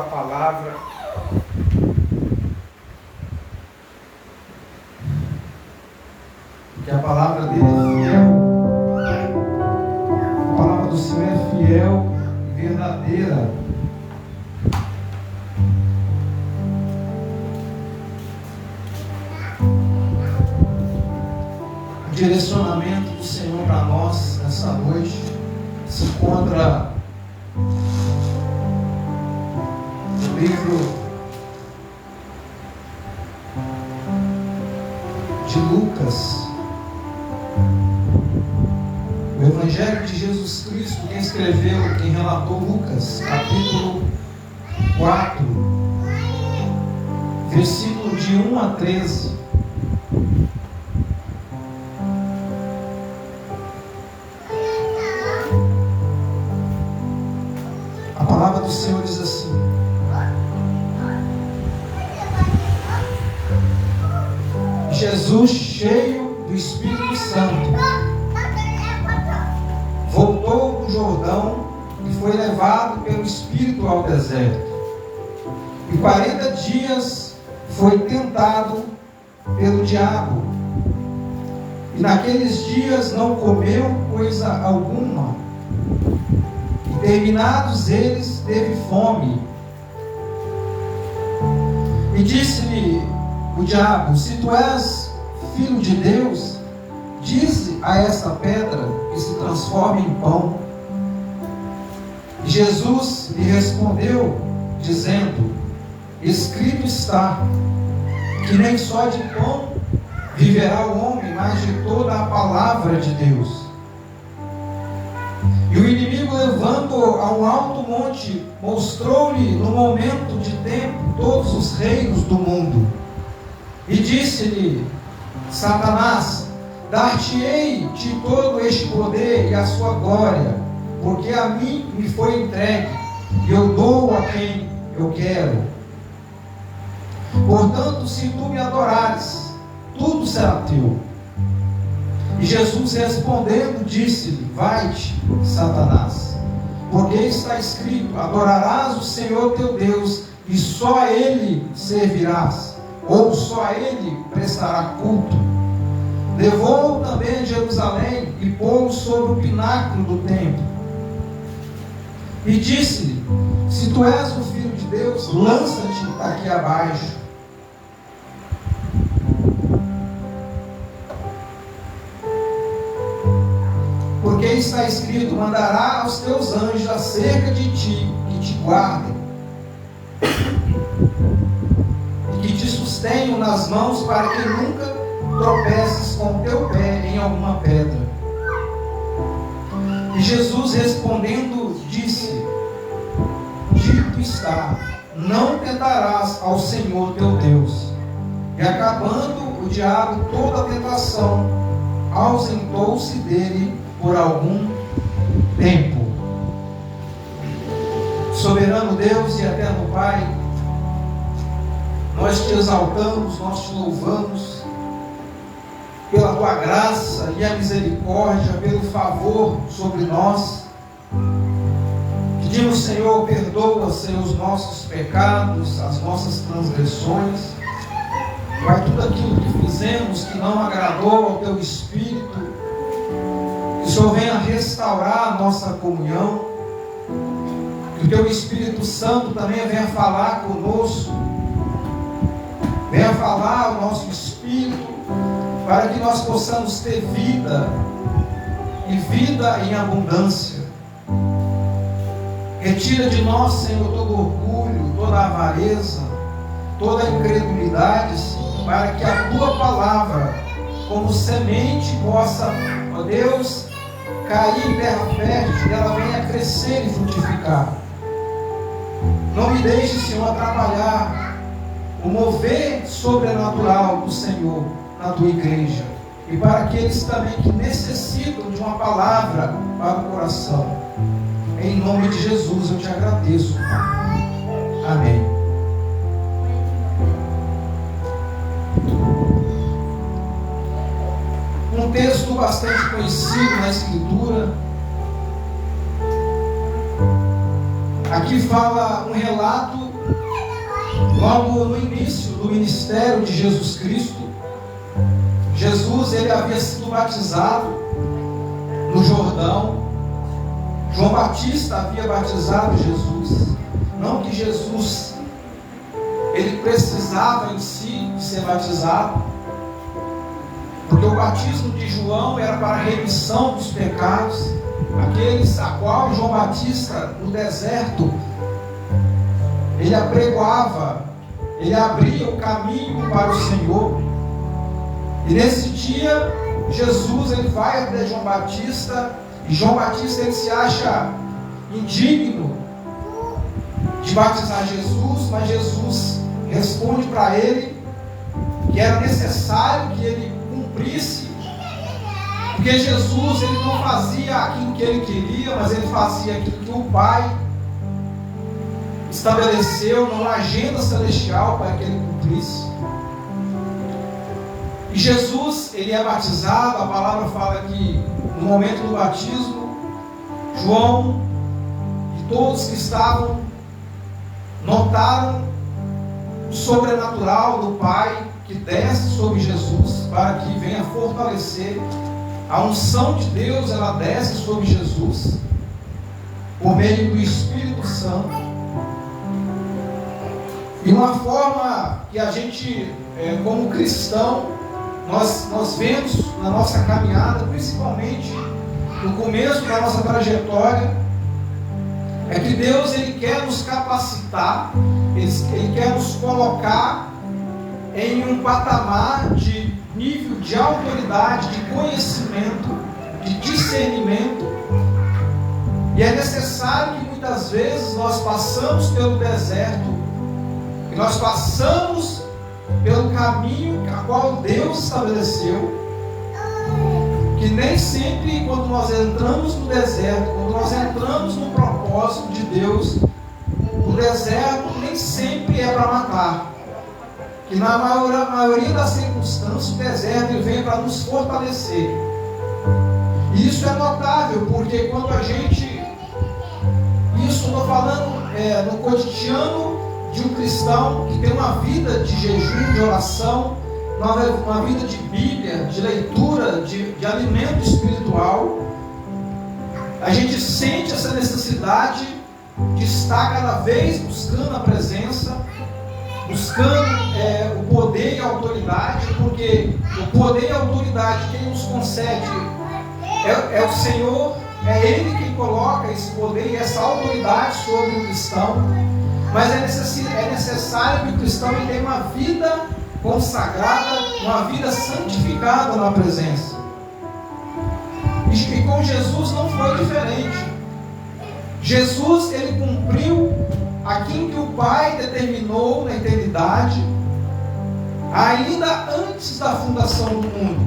palavra. Que a palavra dele é fiel. A palavra do Senhor é fiel e verdadeira. O direcionamento do Senhor para nós nessa noite se encontra no livro de Lucas, o Evangelho de Jesus Cristo. Quem escreveu, quem relatou, Lucas, capítulo 4, versículo de 1 a 13. A palavra do Senhor diz assim: Jesus, cheio do Espírito Santo, voltou do Jordão e foi levado pelo Espírito ao deserto. E 40 dias foi tentado pelo diabo. E naqueles dias não comeu coisa alguma. E terminados eles, teve fome. E disse-lhe o diabo: se tu és filho de Deus, dize a esta pedra que se transforme em pão. E Jesus lhe respondeu, dizendo: escrito está, que nem só de pão viverá o homem, mas de toda a palavra de Deus. E o inimigo, levando a um alto monte, mostrou-lhe no momento de tempo todos os reinos do mundo. E disse-lhe: Satanás, dar-te-ei-te todo este poder e a sua glória, porque a mim me foi entregue, e eu dou a quem eu quero. Portanto, se tu me adorares, tudo será teu. E Jesus respondendo, disse-lhe: vai-te, Satanás, porque está escrito: adorarás o Senhor teu Deus, e só a Ele servirás, ou só a Ele prestará culto. Levou-o também a Jerusalém e pô-o sobre o pináculo do templo. E disse-lhe: se tu és o Filho de Deus, lança-te aqui abaixo. Porque está escrito: mandará aos teus anjos acerca de ti, que te guardem, e que te sustenham nas mãos, para que nunca tropeces com o teu pé em alguma pedra. E Jesus respondendo disse: dito está, não tentarás ao Senhor teu Deus. E acabando o diabo toda a tentação, ausentou-se dele por algum tempo. Soberano Deus e eterno Pai, nós te exaltamos, nós te louvamos pela tua graça e a misericórdia, pelo favor sobre nós. Pedimos, Senhor, perdoa, Senhor, os nossos pecados, as nossas transgressões, Pai, tudo aquilo que fizemos que não agradou ao teu Espírito. Que o Senhor venha restaurar a nossa comunhão, que o teu Espírito Santo também venha falar conosco, venha falar ao nosso espírito, para que nós possamos ter vida, e vida em abundância. Retira de nós, Senhor, todo orgulho, toda avareza, toda incredulidade, Senhor, para que a tua palavra, como semente, possa, ó Deus, cair em terra fértil, e ela venha crescer e frutificar. Não me deixe, Senhor, atrapalhar o mover sobrenatural do Senhor na tua igreja, e para aqueles também que necessitam de uma palavra para o coração. Em nome de Jesus eu te agradeço, Pai. Amém. Um texto bastante conhecido na Escritura. Aqui fala um relato Logo no início do ministério de Jesus Cristo, Jesus ele havia sido batizado no Jordão. João Batista havia batizado Jesus. Não que Jesus ele precisava em si de ser batizado, porque o batismo de João era para a remissão dos pecados, aqueles a qual João Batista no deserto ele apregoava, ele abria o caminho para o Senhor. E nesse dia Jesus ele vai até João Batista, e João Batista ele se acha indigno de batizar Jesus, mas Jesus responde para ele que era necessário que ele cumprisse, porque Jesus ele não fazia aquilo que ele queria, mas ele fazia aquilo que o Pai estabeleceu numa agenda celestial para que ele cumprisse. E Jesus ele é batizado. A palavra fala que no momento do batismo, João e todos que estavam notaram o sobrenatural do Pai que desce sobre Jesus para que venha fortalecer. A unção de Deus ela desce sobre Jesus por meio do Espírito Santo. E uma forma que a gente, como cristão, nós vemos na nossa caminhada, principalmente no começo da nossa trajetória, é que Deus ele quer nos capacitar, ele quer nos colocar em um patamar de nível de autoridade, de conhecimento, de discernimento. E é necessário que muitas vezes nós passamos pelo deserto, que nós passamos pelo caminho a qual Deus estabeleceu, que nem sempre quando nós entramos no deserto, quando nós entramos no propósito de Deus, o deserto nem sempre é para matar, que na maioria das circunstâncias o deserto ele vem para nos fortalecer. E isso é notável, porque quando a gente, isso estou falando no cotidiano de um cristão que tem uma vida de jejum, de oração, uma vida de Bíblia, de leitura, de alimento espiritual, a gente sente essa necessidade de estar cada vez buscando a presença, buscando o poder e a autoridade, porque o poder e a autoridade quem nos concede é o Senhor, é Ele quem coloca esse poder e essa autoridade sobre o cristão. Mas é necessário que o cristão tenha uma vida consagrada, uma vida santificada na presença. E com Jesus não foi diferente. Jesus ele cumpriu aquilo que o Pai determinou na eternidade, ainda antes da fundação do mundo.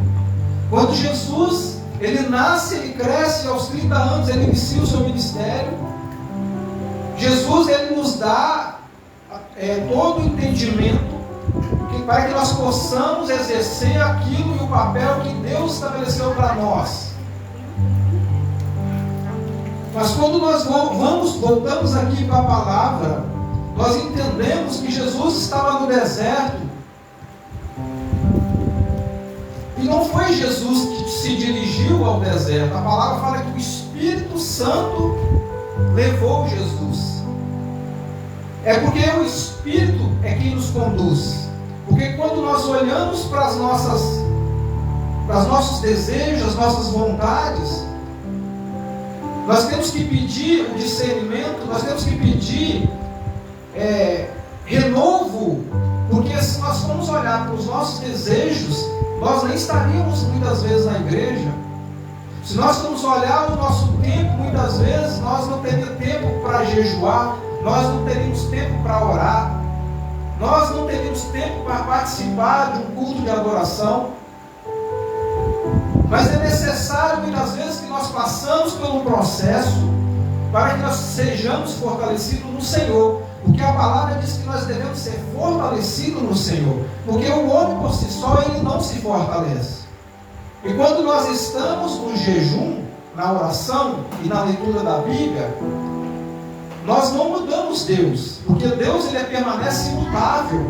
Quando Jesus ele nasce, ele cresce, aos 30 anos ele inicia o seu ministério. Jesus ele nos dá todo o entendimento para que nós possamos exercer aquilo e o papel que Deus estabeleceu para nós. Mas quando nós voltamos aqui para a palavra, nós entendemos que Jesus estava no deserto. E não foi Jesus que se dirigiu ao deserto. A palavra fala que o Espírito Santo levou Jesus. É porque o Espírito é quem nos conduz. Porque quando nós olhamos para os nossos desejos, as nossas vontades, nós temos que pedir o discernimento, nós temos que pedir renovo, porque se nós formos olhar para os nossos desejos, nós nem estaríamos muitas vezes na igreja. Se nós formos olhar o nosso tempo, muitas vezes nós não teríamos tempo para jejuar, nós não teríamos tempo para orar, nós não teríamos tempo para participar de um culto de adoração. Mas é necessário muitas vezes que nós passamos por um processo para que nós sejamos fortalecidos no Senhor. Porque a palavra diz que nós devemos ser fortalecidos no Senhor. Porque o homem por si só ele não se fortalece. E quando nós estamos no jejum, na oração e na leitura da Bíblia, nós não mudamos Deus, porque Deus ele permanece imutável.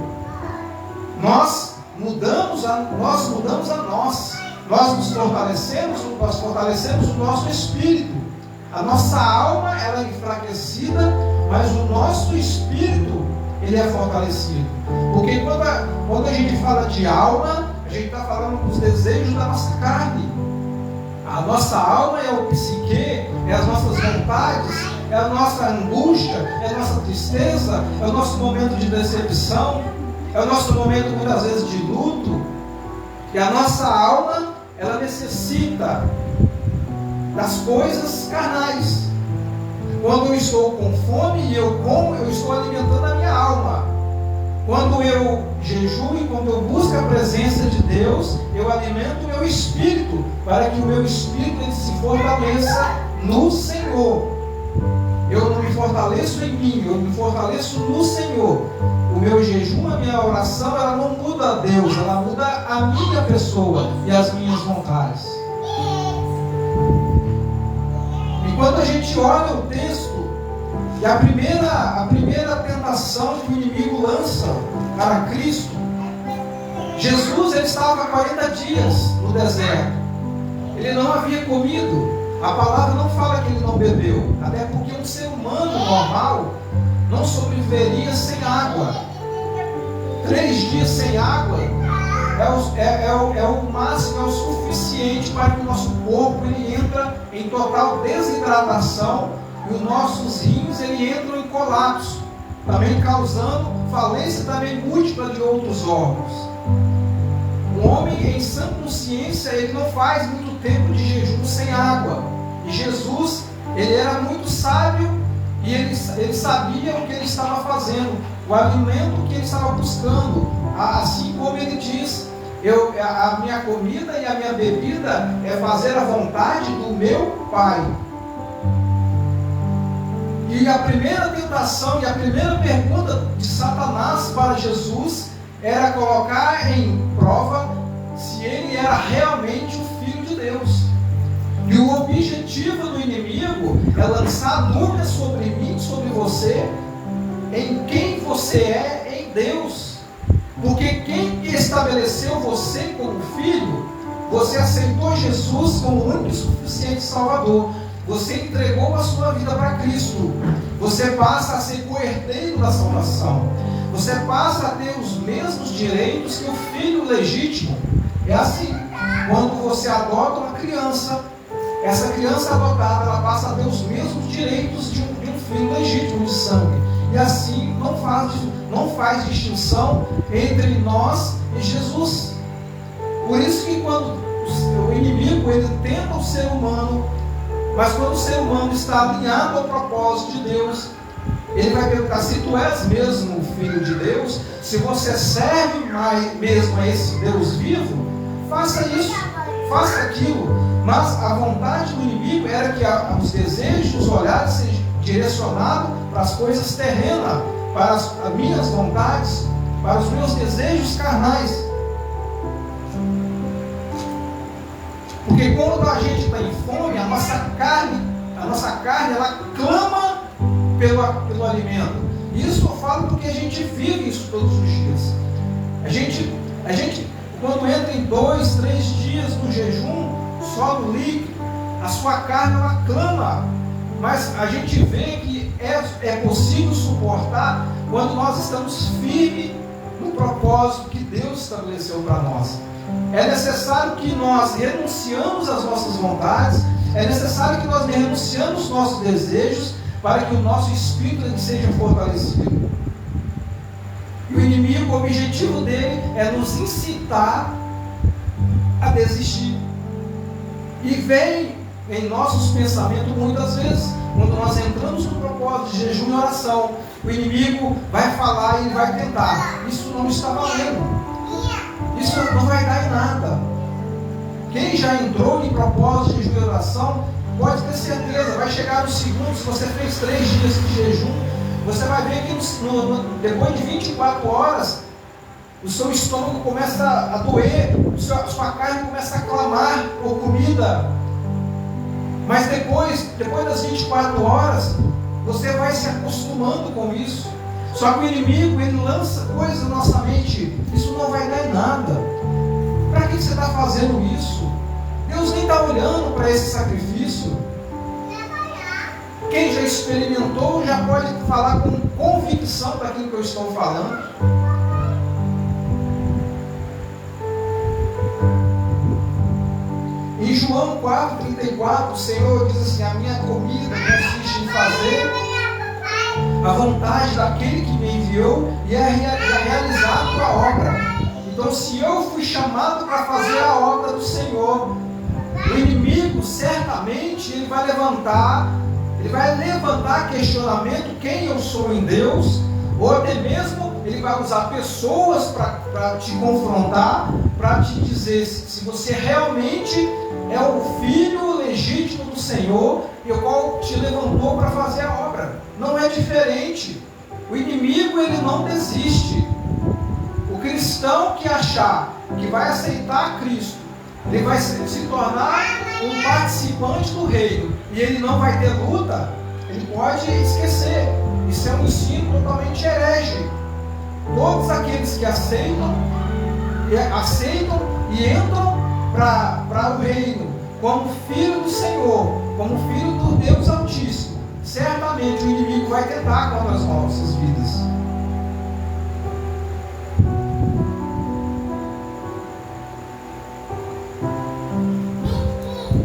Nós mudamos a nós. Nós nos fortalecemos, o nosso espírito. A nossa alma ela é enfraquecida, mas o nosso espírito ele é fortalecido. Porque quando a gente fala de alma, a gente está falando dos desejos da nossa carne. A nossa alma é o psique, é as nossas vontades, é a nossa angústia, é a nossa tristeza, é o nosso momento de decepção, é o nosso momento muitas vezes de luto. E a nossa alma, ela necessita das coisas carnais. Quando eu estou com fome e eu como, eu estou alimentando a minha alma. Quando eu jejuo e quando eu busco a presença de Deus, eu alimento o meu espírito, para que o meu espírito ele se fortaleça no Senhor. Eu não me fortaleço em mim, eu me fortaleço no Senhor. O meu jejum, a minha oração, ela não muda a Deus, ela muda a minha pessoa e as minhas vontades. E quando a gente olha o texto, e a primeira tentação que o inimigo lança para Cristo, Jesus ele estava há 40 dias no deserto. Ele não havia comido. A palavra não fala que ele não bebeu, até porque um ser humano normal não sobreviveria sem água. 3 dias sem água é o máximo, é o suficiente para que o nosso corpo ele entra em total desidratação e os nossos rins ele entram em colapso, também causando falência também múltipla de outros órgãos. O homem em sã consciência ele não faz muito tempo de jejum sem água. E Jesus ele era muito sábio e ele sabia o que ele estava fazendo, o alimento que ele estava buscando. Assim como ele diz, a minha comida e a minha bebida é fazer a vontade do meu Pai. E a primeira tentação e a primeira pergunta de Satanás para Jesus era colocar em prova se ele era realmente o Filho de Deus. E o objetivo do inimigo é lançar dúvidas sobre mim, sobre você, em quem você é em Deus. Porque quem estabeleceu você como filho, você aceitou Jesus como o único e suficiente Salvador. Você entregou a sua vida para Cristo. Você passa a ser coerdeiro da salvação. Você passa a ter os mesmos direitos que o filho legítimo. É assim, quando você adota uma criança, essa criança adotada, ela passa a ter os mesmos direitos de um filho legítimo de sangue. E assim não faz distinção entre nós e Jesus. Por isso que quando o inimigo ele tenta o ser humano, mas quando o ser humano está alinhado ao propósito de Deus, ele vai perguntar: se tu és mesmo o Filho de Deus, se você serve mesmo a esse Deus vivo, faça isso, faça aquilo. Mas a vontade do inimigo era que os desejos, os olhares sejam direcionados para as coisas terrenas, para as minhas vontades, para os meus desejos carnais. Porque quando a gente está em fome, a nossa carne ela clama pelo alimento. E isso eu falo porque a gente vive isso todos os dias. A gente quando entra em 2, 3 dias no jejum, só no líquido, a sua carne ela clama. Mas a gente vê que é possível suportar quando nós estamos firmes no propósito que Deus estabeleceu para nós. É necessário que nós renunciamos às nossas vontades, é necessário que nós renunciamos os nossos desejos para que o nosso espírito seja fortalecido. E o inimigo, o objetivo dele é nos incitar a desistir. E vem em nossos pensamentos muitas vezes, quando nós entramos no propósito de jejum e oração, o inimigo vai falar e vai tentar: isso não está valendo. Isso não vai dar em nada. Quem já entrou em propósito de jejum e oração, pode ter certeza, vai chegar no segundo, se você fez 3 dias de jejum, você vai ver que depois de 24 horas, o seu estômago começa a doer, a sua carne começa a clamar por comida. Mas depois das 24 horas, você vai se acostumando com isso. Só que o inimigo, ele lança coisas na nossa mente, isso não vai dar em nada. Para que você está fazendo isso? Deus nem está olhando para esse sacrifício. Quem já experimentou já pode falar com convicção daquilo que eu estou falando. Em João 4,34, o Senhor diz assim: a minha comida consiste em fazer a vontade daquele que me enviou e é realizar a tua obra. Então, se eu fui chamado para fazer a obra do Senhor, o inimigo certamente ele vai levantar questionamento quem eu sou em Deus, ou até mesmo ele vai usar pessoas para te confrontar, para te dizer se você realmente é o filho legítimo do Senhor e o qual te levantou para fazer a obra. Não é diferente. O inimigo ele não desiste. O cristão que achar que vai aceitar Cristo, ele vai se tornar um participante do reino e ele não vai ter luta, ele pode esquecer. Isso é um ensino totalmente herege. Todos aqueles que aceitam e entram para o reino como filho do Senhor, como filho do Deus Altíssimo, certamente o inimigo vai tentar contra as nossas vidas.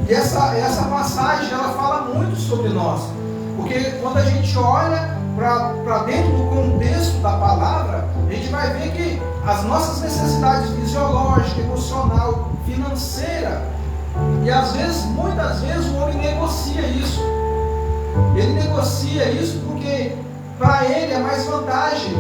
E essa passagem ela fala muito sobre nós, porque quando a gente olha para dentro do contexto da palavra, a gente vai ver que as nossas necessidades fisiológicas, emocional, financeira, e às vezes, muitas vezes o homem negocia isso. Ele negocia isso porque para ele é mais vantagem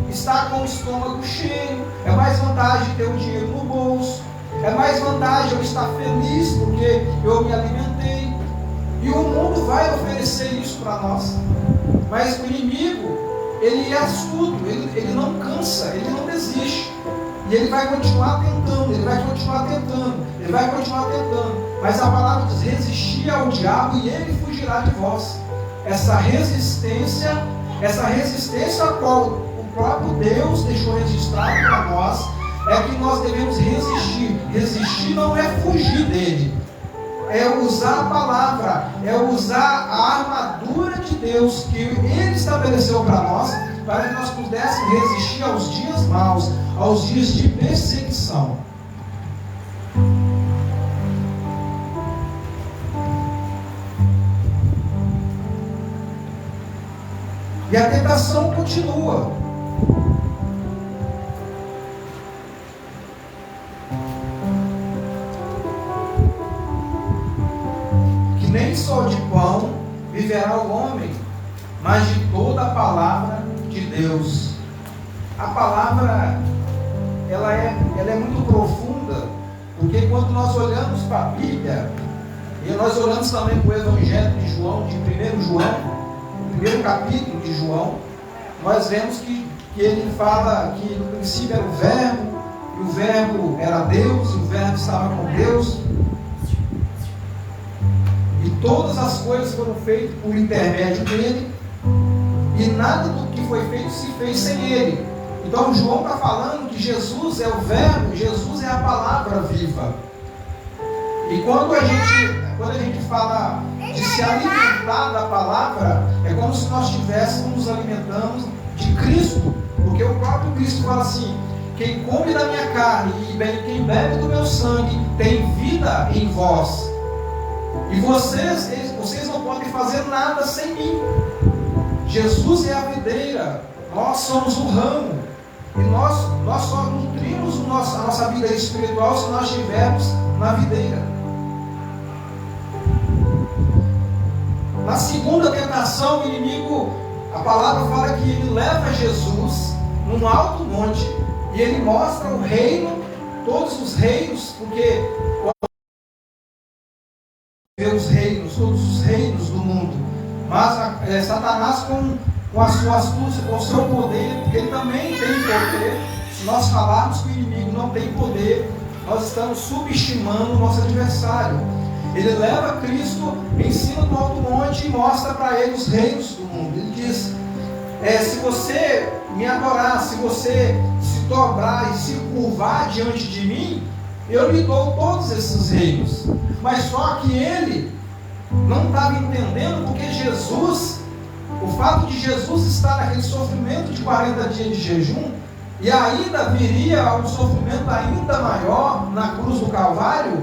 estar com o estômago cheio, é mais vantagem ter o dinheiro no bolso, é mais vantagem eu estar feliz porque eu me alimentei. E o mundo vai oferecer isso para nós. Mas o inimigo, ele é astuto, ele não cansa, ele não desiste. E ele vai continuar tentando, Mas a palavra diz: resistir ao diabo e ele fugirá de vós. Essa resistência a qual o próprio Deus deixou registrado para nós, é que nós devemos resistir. Resistir não é fugir dele, é usar a palavra, é usar a armadura de Deus que ele estabeleceu para nós, para que nós pudéssemos resistir aos dias maus, aos dias de perseguição. E a tentação continua. Que nem só de pão viverá o homem, mas de toda a palavra de Deus. A palavra ela é muito profunda, porque quando nós olhamos para a Bíblia, e nós olhamos também para o Evangelho de João, de 1 João, no primeiro capítulo de João, nós vemos que ele fala que no princípio era o Verbo, e o Verbo era Deus, e o Verbo estava com Deus, e todas as coisas foram feitas por intermédio dele, e nada do que foi feito se fez sem ele. Então João está falando que Jesus é o Verbo, Jesus é a palavra viva. E quando a gente fala de se alimentar da palavra, é como se nós estivéssemos nos alimentando de Cristo, porque o próprio Cristo fala assim: quem come da minha carne e quem bebe do meu sangue tem vida em vós, e vocês não podem fazer nada sem mim. Jesus é a videira, nós somos o ramo, e nós só nutrimos a nossa vida espiritual se nós estivermos na videira. Na segunda tentação, o inimigo, a palavra fala que ele leva Jesus num alto monte e ele mostra o reino, todos os reinos, porque todos os reinos do mundo, mas Satanás com a sua astúcia, com o seu poder, porque ele também tem poder. Se nós falarmos que o inimigo não tem poder, nós estamos subestimando o nosso adversário. Ele leva Cristo em cima do alto monte e mostra para ele os reinos do mundo. Ele diz, se você me adorar, se você se dobrar e se curvar diante de mim, eu lhe dou todos esses reinos. Mas só que ele não estava entendendo, porque Jesus, o fato de Jesus estar naquele sofrimento de 40 dias de jejum, e ainda viria um sofrimento ainda maior na cruz do Calvário,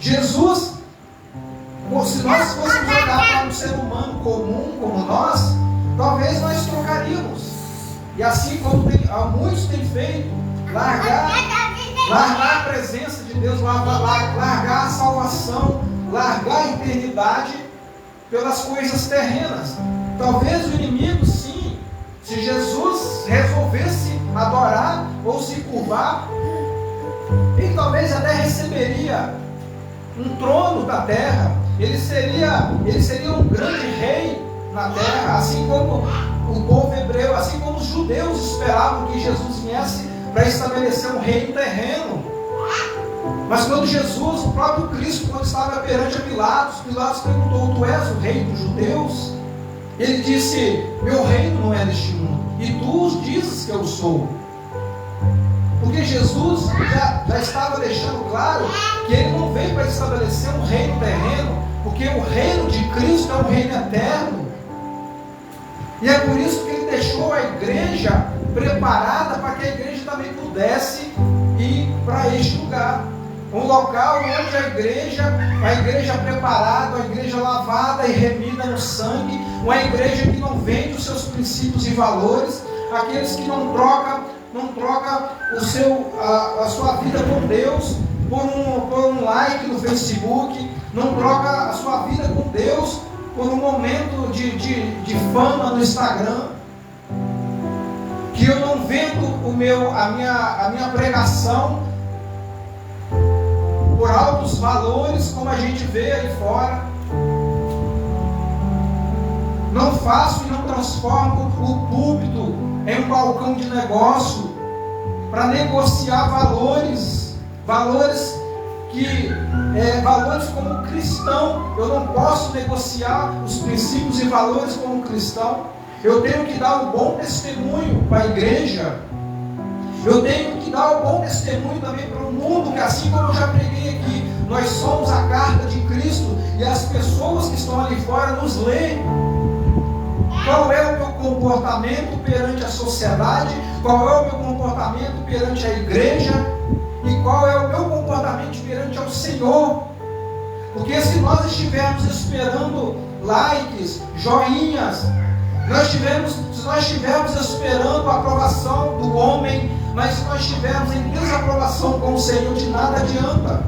Jesus, se nós fôssemos olhar para um ser humano comum como nós, talvez nós trocaríamos. E assim como muitos têm feito, largar a presença de Deus, largar a salvação, largar a eternidade pelas coisas terrenas. Talvez o inimigo, sim, se Jesus resolvesse adorar ou se curvar, ele talvez até receberia um trono da terra. Ele seria um grande rei na terra, assim como o povo hebreu, assim como os judeus esperavam que Jesus viesse para estabelecer um reino terreno. Mas quando Jesus, o próprio Cristo, quando estava perante a Pilatos perguntou: tu és o rei dos judeus? Ele disse: meu reino não é deste mundo, e tu dizes que eu sou. Porque Jesus já estava deixando claro que ele não veio para estabelecer um reino terreno, porque o reino de Cristo é um reino eterno. E é por isso que ele deixou a igreja preparada para que a igreja também pudesse ir para este lugar. Um local onde a igreja preparada, a igreja lavada e remida no sangue, uma igreja que não vende os seus princípios e valores, aqueles que não troca a sua vida com Deus por um like no Facebook, não troca a sua vida com Deus por um momento de fama no Instagram, que eu não vendo a minha pregação por altos valores como a gente vê aí fora. Não faço e não transformo o púlpito em um balcão de negócio para negociar valores como cristão. Eu não posso negociar os princípios e valores como cristão. Eu tenho que dar um bom testemunho para a igreja. Eu tenho que dar um bom testemunho também para o mundo, que assim como eu já preguei aqui, nós somos a carta de Cristo, e as pessoas que estão ali fora nos leem. Qual é o meu comportamento perante a sociedade? Qual é o meu comportamento perante a igreja? E qual é o meu comportamento perante ao Senhor? Porque se nós estivermos esperando likes, joinhas, se nós estivermos esperando a aprovação do homem, mas se nós estivermos em desaprovação com o Senhor, de nada adianta.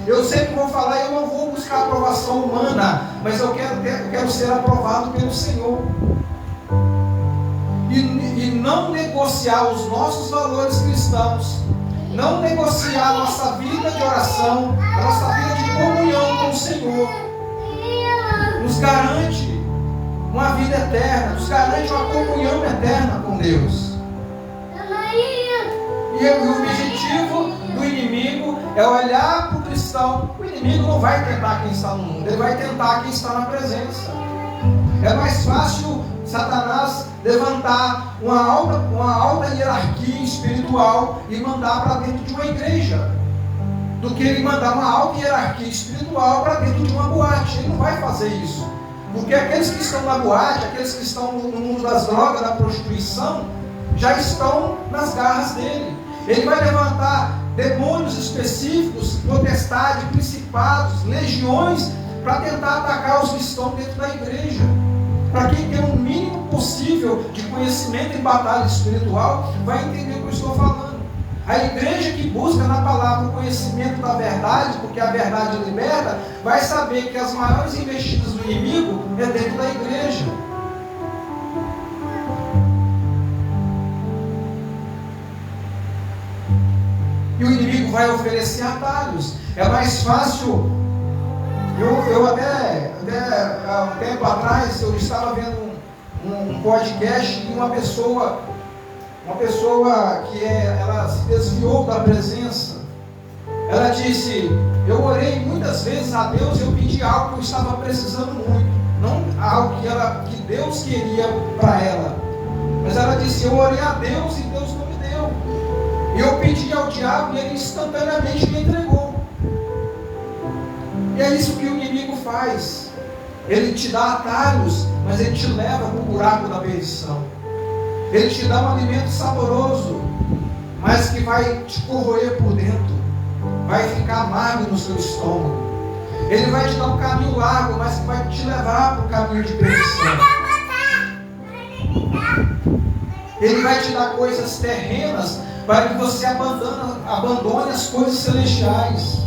Eu sempre vou falar, eu não vou buscar aprovação humana, mas eu quero ser aprovado pelo Senhor. E não negociar os nossos valores cristãos, não negociar a nossa vida de oração, a nossa vida de comunhão com o Senhor, nos garante uma vida eterna, nos garante uma comunhão eterna com Deus. E o objetivo do inimigo é olhar para o cristão. O inimigo não vai tentar quem está no mundo, ele vai tentar quem está na presença. É mais fácil Satanás levantar uma alta hierarquia espiritual e mandar para dentro de uma igreja, do que ele mandar uma alta hierarquia espiritual para dentro de uma boate. Ele não vai fazer isso, porque aqueles que estão na boate, aqueles que estão no mundo das drogas, da prostituição, já estão nas garras dele. Ele vai levantar demônios específicos, potestade, principados, legiões, para tentar atacar os que estão dentro da igreja. Para quem tem o mínimo possível de conhecimento em batalha espiritual, vai entender o que eu estou falando. A igreja que busca na palavra o conhecimento da verdade, porque a verdade liberta, vai saber que as maiores investidas do inimigo é dentro da igreja. E o inimigo vai oferecer atalhos. É mais fácil. Eu até há um tempo atrás, eu estava vendo um podcast de uma pessoa que ela se desviou da presença. Ela disse: eu orei muitas vezes a Deus e eu pedi algo que eu estava precisando muito, não algo que Deus queria para ela. Mas ela disse: eu orei a Deus e Deus não me deu. E eu pedi ao diabo e ele instantaneamente me entregou. E é isso que o inimigo faz. Ele te dá atalhos, mas ele te leva para o buraco da perdição. Ele te dá um alimento saboroso, mas que vai te corroer por dentro, vai ficar amargo no seu estômago. Ele vai te dar um caminho largo, mas que vai te levar para o caminho de perdição. Ele vai te dar coisas terrenas para que você abandone as coisas celestiais.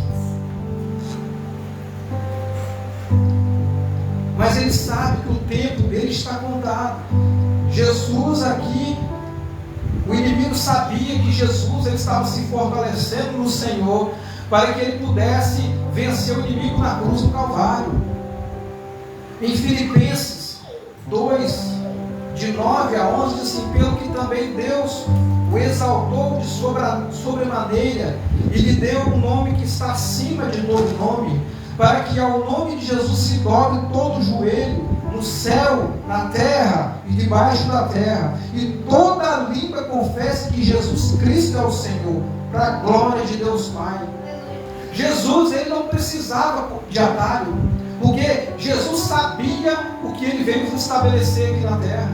Mas ele sabe que o tempo dele está contado. Jesus aqui, o inimigo sabia que Jesus ele estava se fortalecendo no Senhor para que ele pudesse vencer o inimigo na cruz do Calvário. Em Filipenses 2, de 9 a 11, diz assim: pelo que também Deus o exaltou de sobremaneira e lhe deu um nome que está acima de todo nome, para que ao nome de Jesus se dobre todo o joelho, no céu, na terra e debaixo da terra, e toda a língua confesse que Jesus Cristo é o Senhor, para a glória de Deus Pai. Jesus, ele não precisava de atalho, porque Jesus sabia o que ele veio estabelecer aqui na terra.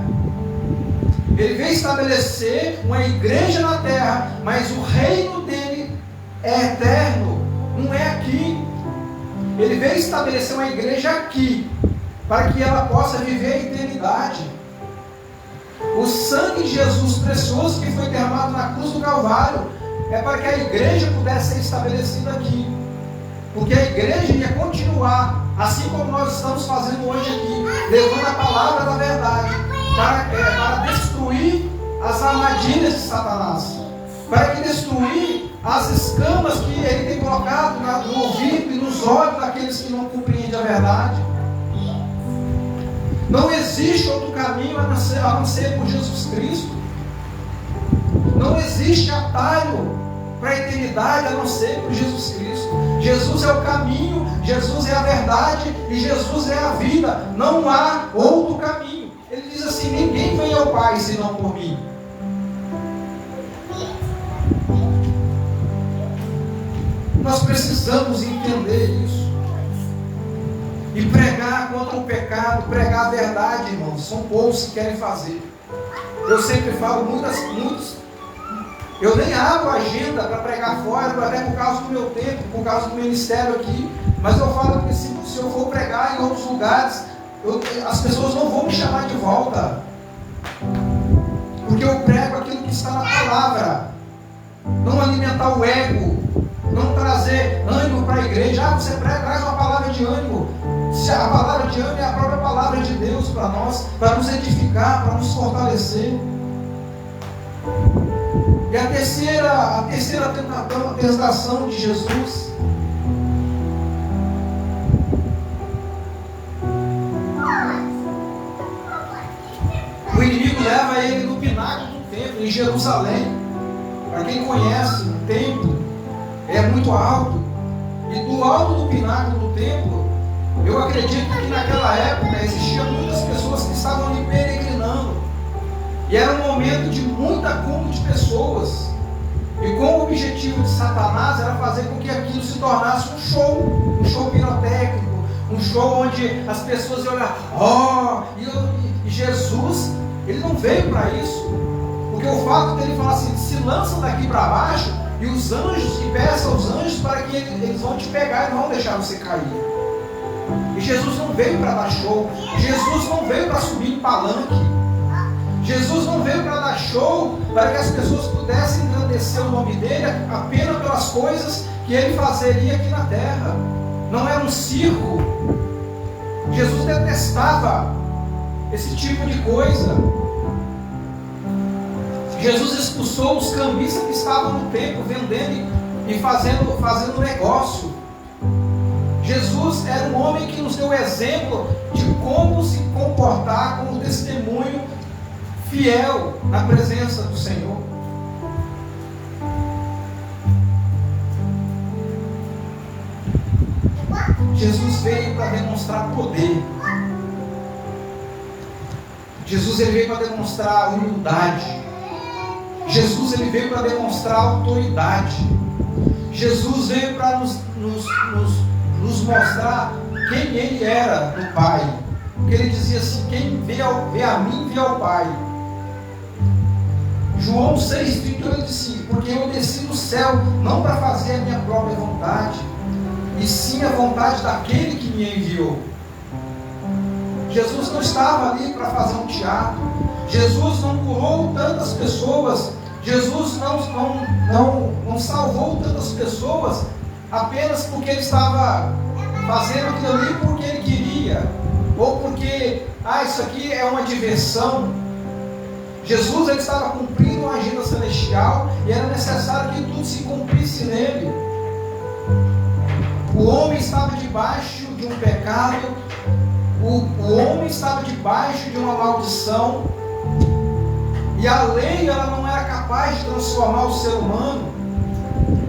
Ele veio estabelecer uma igreja na terra, mas o reino dele é eterno, não é aqui. Ele veio estabelecer uma igreja aqui, para que ela possa viver a eternidade. O sangue de Jesus precioso que foi derramado na cruz do Calvário é para que a igreja pudesse ser estabelecida aqui. Porque a igreja ia continuar, assim como nós estamos fazendo hoje aqui, levando a palavra da verdade, para destruir as armadilhas de Satanás, para que destruir as escamas que ele tem colocado no ouvido e nos olhos daqueles que não compreendem a verdade. Não existe outro caminho a não ser por Jesus Cristo. Não existe atalho para a eternidade a não ser por Jesus Cristo. Jesus é o caminho, Jesus é a verdade e Jesus é a vida. Não há outro caminho. Ele diz assim: ninguém vem ao Pai senão por mim. Nós precisamos entender isso e pregar contra o pecado, pregar a verdade, irmãos. São poucos que querem fazer. Eu sempre falo, muitos. Eu nem abro agenda para pregar fora, até por causa do meu tempo, por causa do ministério aqui. Mas eu falo que se eu for pregar em outros lugares, as pessoas não vão me chamar de volta, porque eu prego aquilo que está na palavra. Não alimentar o ego, não trazer ânimo para a igreja. Você prega, traz uma palavra de ânimo. Se a palavra de ânimo é a própria palavra de Deus para nós, para nos edificar, para nos fortalecer. E a terceira tentação de Jesus. O inimigo leva ele no pináculo do templo, em Jerusalém. Para quem conhece, o templo é muito alto. E do alto do pináculo do templo, eu acredito que naquela época existiam muitas pessoas que estavam ali peregrinando. E era um momento de muito acúmulo de pessoas. E com o objetivo de Satanás era fazer com que aquilo se tornasse um show pirotécnico, um show onde as pessoas iam olhar, e Jesus, ele não veio para isso. Porque o fato dele falar assim: se lançam daqui para baixo, e os anjos, e peça aos anjos para que eles vão te pegar e não vão deixar você cair. E Jesus não veio para dar show, Jesus não veio para subir em palanque. Jesus não veio para dar show, para que as pessoas pudessem engrandecer o nome dele apenas pelas coisas que ele fazeria aqui na terra. Não era um circo. Jesus detestava esse tipo de coisa. Jesus expulsou os cambistas que estavam no templo, vendendo e fazendo negócio. Jesus era um homem que nos deu exemplo de como se comportar como testemunho fiel na presença do Senhor. Jesus veio para demonstrar poder. Jesus ele veio para demonstrar humildade. Jesus ele veio para demonstrar autoridade. Jesus veio para nos mostrar quem ele era no Pai. Porque ele dizia assim: quem vê a mim, vê ao Pai. João 6,38 disse: porque eu desci do céu não para fazer a minha própria vontade, e sim a vontade daquele que me enviou. Jesus não estava ali para fazer um teatro. Jesus não curou tantas pessoas. Jesus não salvou tantas pessoas apenas porque ele estava fazendo aquilo ali porque ele queria, ou porque isso aqui é uma diversão. Jesus ele estava cumprindo uma agenda celestial e era necessário que tudo se cumprisse nele. O homem estava debaixo de um pecado, o homem estava debaixo de uma maldição, e a lei ela não era capaz de transformar o ser humano.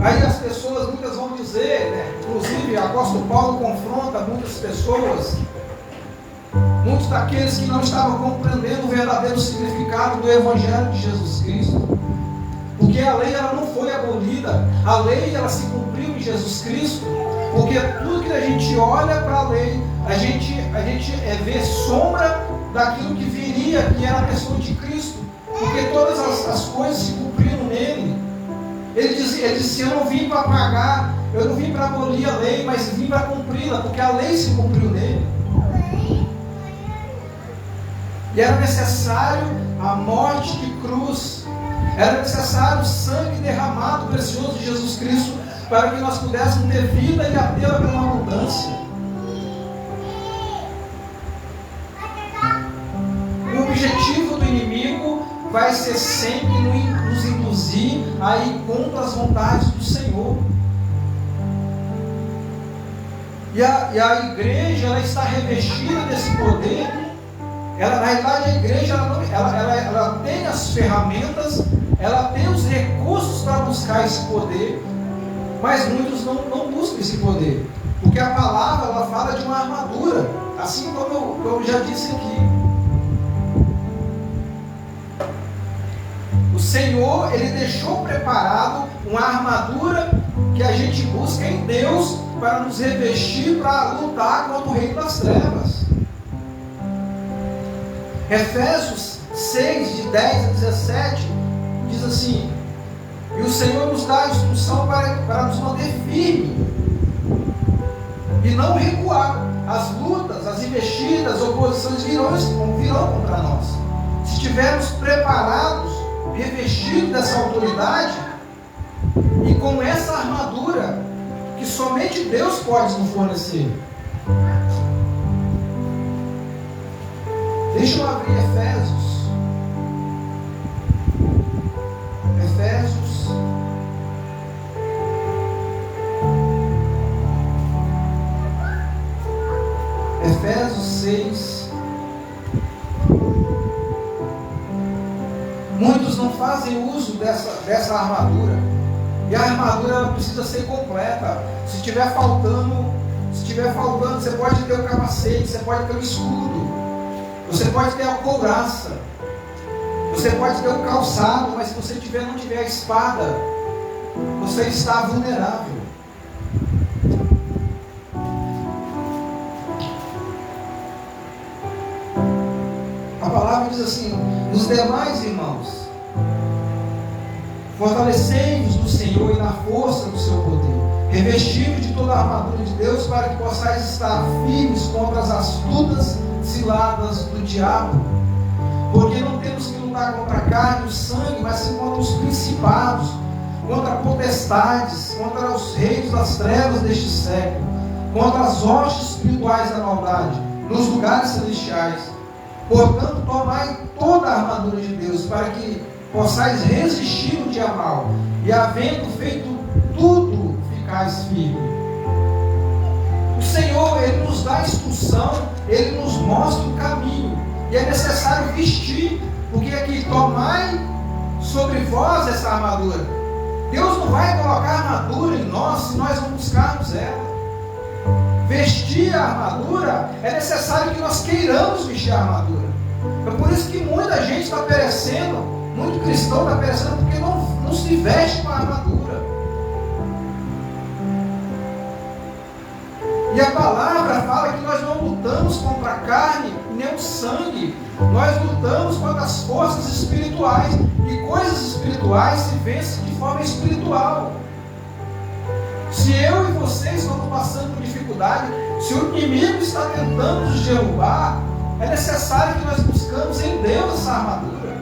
Aí as pessoas muitas vão dizer, né? Inclusive o apóstolo Paulo confronta muitas pessoas, muitos daqueles que não estavam compreendendo o verdadeiro significado do Evangelho de Jesus Cristo, porque a lei ela não foi abolida, a lei ela se cumpriu em Jesus Cristo, porque tudo que a gente olha para a lei, a gente vê sombra daquilo que viria, que era a pessoa de Cristo, porque todas as coisas se cumpriram nele. Ele disse: eu não vim para pagar, eu não vim para abolir a lei, mas vim para cumpri-la, porque a lei se cumpriu nele. E era necessário a morte de cruz, era necessário o sangue derramado precioso de Jesus Cristo, para que nós pudéssemos ter vida e a tê-la com abundância. O objetivo do inimigo vai ser sempre nos induzir a ir contra as vontades do Senhor. E a igreja ela está revestida desse poder. Na realidade, a igreja ela tem as ferramentas, ela tem os recursos para buscar esse poder, mas muitos não buscam esse poder, porque a palavra ela fala de uma armadura, assim como eu já disse aqui. O Senhor ele deixou preparado uma armadura que a gente busca em Deus para nos revestir, para lutar contra o reino das trevas. Efésios 6, de 10 a 17, diz assim: e o Senhor nos dá a instrução para nos manter firmes e não recuar. As lutas, as investidas, as oposições virão contra nós. Se estivermos preparados, revestidos dessa autoridade e com essa armadura que somente Deus pode nos fornecer. Deixa eu abrir Efésios. Efésios 6. Muitos não fazem uso dessa armadura. E a armadura ela precisa ser completa. Se estiver faltando, você pode ter o capacete, você pode ter o escudo, você pode ter a couraça, você pode ter o calçado, mas se você não tiver a espada, você está vulnerável. A palavra diz assim: os demais irmãos, fortalecei-vos no Senhor e na força do seu poder, revestidos de toda a armadura de Deus, para que possais estar firmes contra as astutas ciladas do diabo, porque não temos que lutar contra a carne e o sangue, mas sim contra os principados, contra potestades, contra os reis das trevas deste século, contra as hostes espirituais da maldade nos lugares celestiais. Portanto, tomai toda a armadura de Deus, para que possais resistir no dia mal, e havendo feito tudo, ficais firmes. O Senhor, Ele nos dá instrução, Ele nos mostra o caminho, e é necessário vestir, porque aqui, tomai sobre vós essa armadura. Deus não vai colocar armadura em nós se nós não buscarmos ela. vestir a armadura, é necessário que nós queiramos vestir a armadura. É por isso que muita gente está perecendo, muito cristão está perecendo, porque não se veste com a armadura. E a palavra fala que nós não lutamos contra a carne nem o sangue. Nós lutamos contra as forças espirituais. E coisas espirituais se vencem de forma espiritual. Se eu e você estamos passando por dificuldade, se o inimigo está tentando nos derrubar, é necessário que nós buscamos em Deus essa armadura.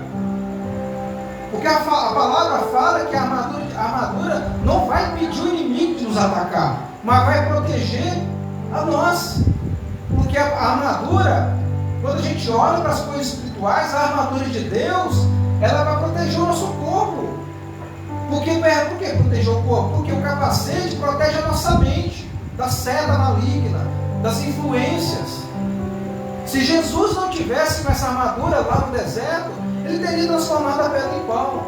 Porque a palavra fala que a armadura não vai impedir o inimigo de nos atacar, mas vai proteger a nós. Porque a armadura, quando a gente olha para as coisas espirituais, a armadura de Deus, ela vai proteger o nosso corpo. Por que proteger o corpo? Porque o capacete protege a nossa mente da seta maligna, das influências. Se Jesus não tivesse com essa armadura lá no deserto, ele teria transformado a pedra em pão.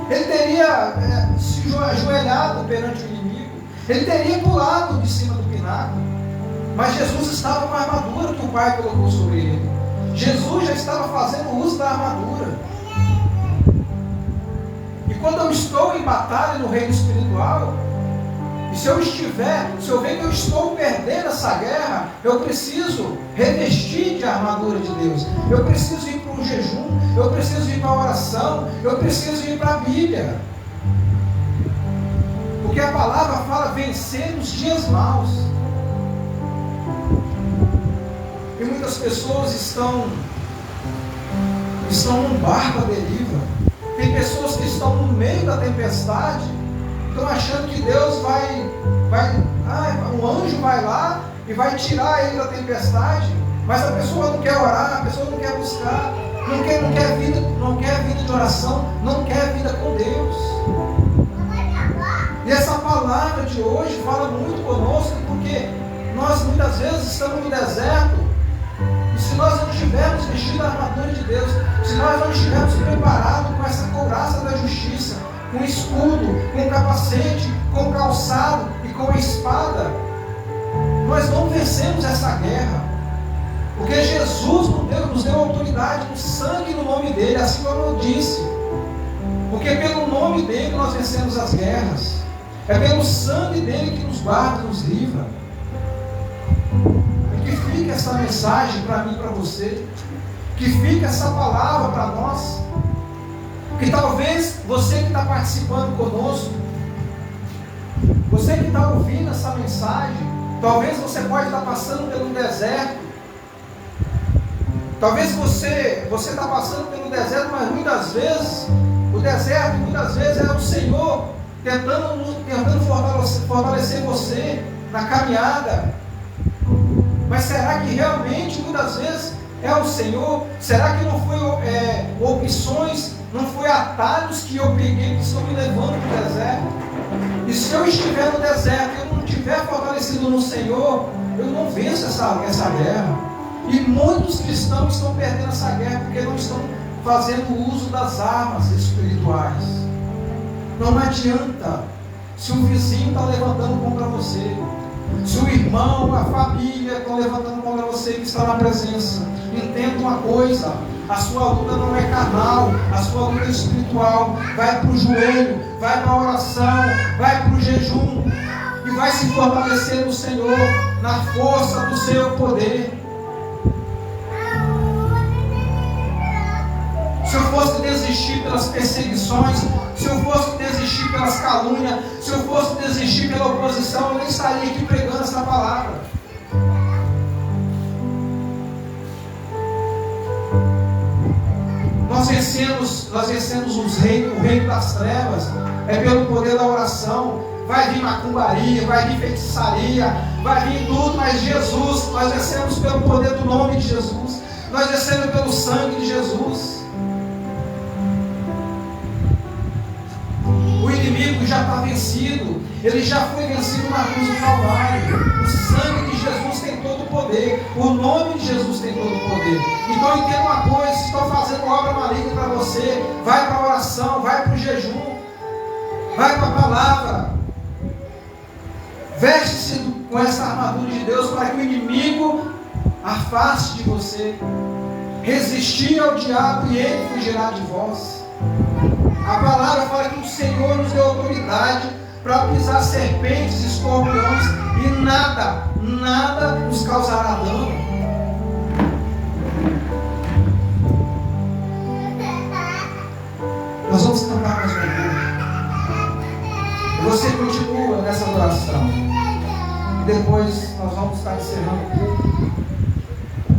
Ele teria se ajoelhado perante o inimigo. Ele teria pulado de cima do pináculo. Mas Jesus estava com a armadura que o Pai colocou sobre ele. Jesus já estava fazendo uso da armadura. E quando eu estou em batalha no reino espiritual, e se eu ver que eu estou perdendo essa guerra, eu preciso revestir de armadura de Deus. Eu preciso ir para o jejum, eu preciso ir para a oração, eu preciso ir para a Bíblia. Porque a palavra fala vencer nos dias maus. E muitas pessoas estão num barco à deriva. Tem pessoas que estão no meio da tempestade, estão achando que Deus um anjo vai lá e vai tirar ele da tempestade, mas a pessoa não quer orar, a pessoa não quer buscar, não quer vida de oração, não quer vida com Deus. E essa palavra de hoje fala muito conosco, porque nós muitas vezes estamos no deserto. E se nós não estivermos vestidos a armadura de Deus, se nós não estivermos preparados com essa couraça da justiça, com escudo, com capacete, com calçado e com a espada, nós não vencemos essa guerra. Porque Jesus nos deu autoridade no sangue e no nome dele, assim como eu disse. Porque pelo nome dele nós vencemos as guerras. É pelo sangue dele que nos guarda, nos livra. Que fica essa mensagem para mim e para você, que fica essa palavra para nós, que talvez você que está participando conosco, você que está ouvindo essa mensagem, talvez você pode estar passando pelo deserto, talvez você está passando pelo deserto, mas muitas vezes o deserto é o Senhor tentando fortalecer você na caminhada. Mas será que realmente muitas vezes é o Senhor? Será que não foi opções, não foi atalhos que eu peguei que estão me levando para o deserto? E se eu estiver no deserto e eu não estiver fortalecido no Senhor, eu não venço essa guerra. E muitos cristãos estão perdendo essa guerra porque não estão fazendo uso das armas espirituais. Não adianta se o vizinho está levantando contra você, se o irmão, a família estão levantando contra você que está na presença. Entenda uma coisa: a sua luta não é carnal, a sua luta é espiritual. Vai para o joelho, vai para a oração, vai para o jejum e vai se fortalecer no Senhor, na força do seu poder. Se eu fosse desistir pelas perseguições, se eu fosse desistir pelas calúnias, se eu fosse desistir pela oposição, eu nem estaria aqui pregando essa palavra. Nós vencemos o reino das trevas, é pelo poder da oração. Vai vir macumbaria, vai vir feitiçaria, vai vir tudo, mas Jesus, nós vencemos pelo poder do nome de Jesus, nós vencemos pelo sangue de Jesus. O inimigo já está vencido, ele já foi vencido na cruz do Calvário. O sangue de Jesus tem todo o poder, o nome de Jesus tem todo o poder. Então entenda uma coisa: se estou fazendo obra maligna para você, vai para a oração, vai para o jejum, vai para a palavra, veste-se com com essa armadura de Deus, para que o inimigo afaste de você. Resistir ao diabo e ele fugirá de vós. A palavra fala que o Senhor nos deu autoridade para pisar serpentes, escorpiões, e nada nos causará dano. Nós vamos cantar mais uma vez. Você continua nessa adoração. E depois nós vamos estar encerrando o culto.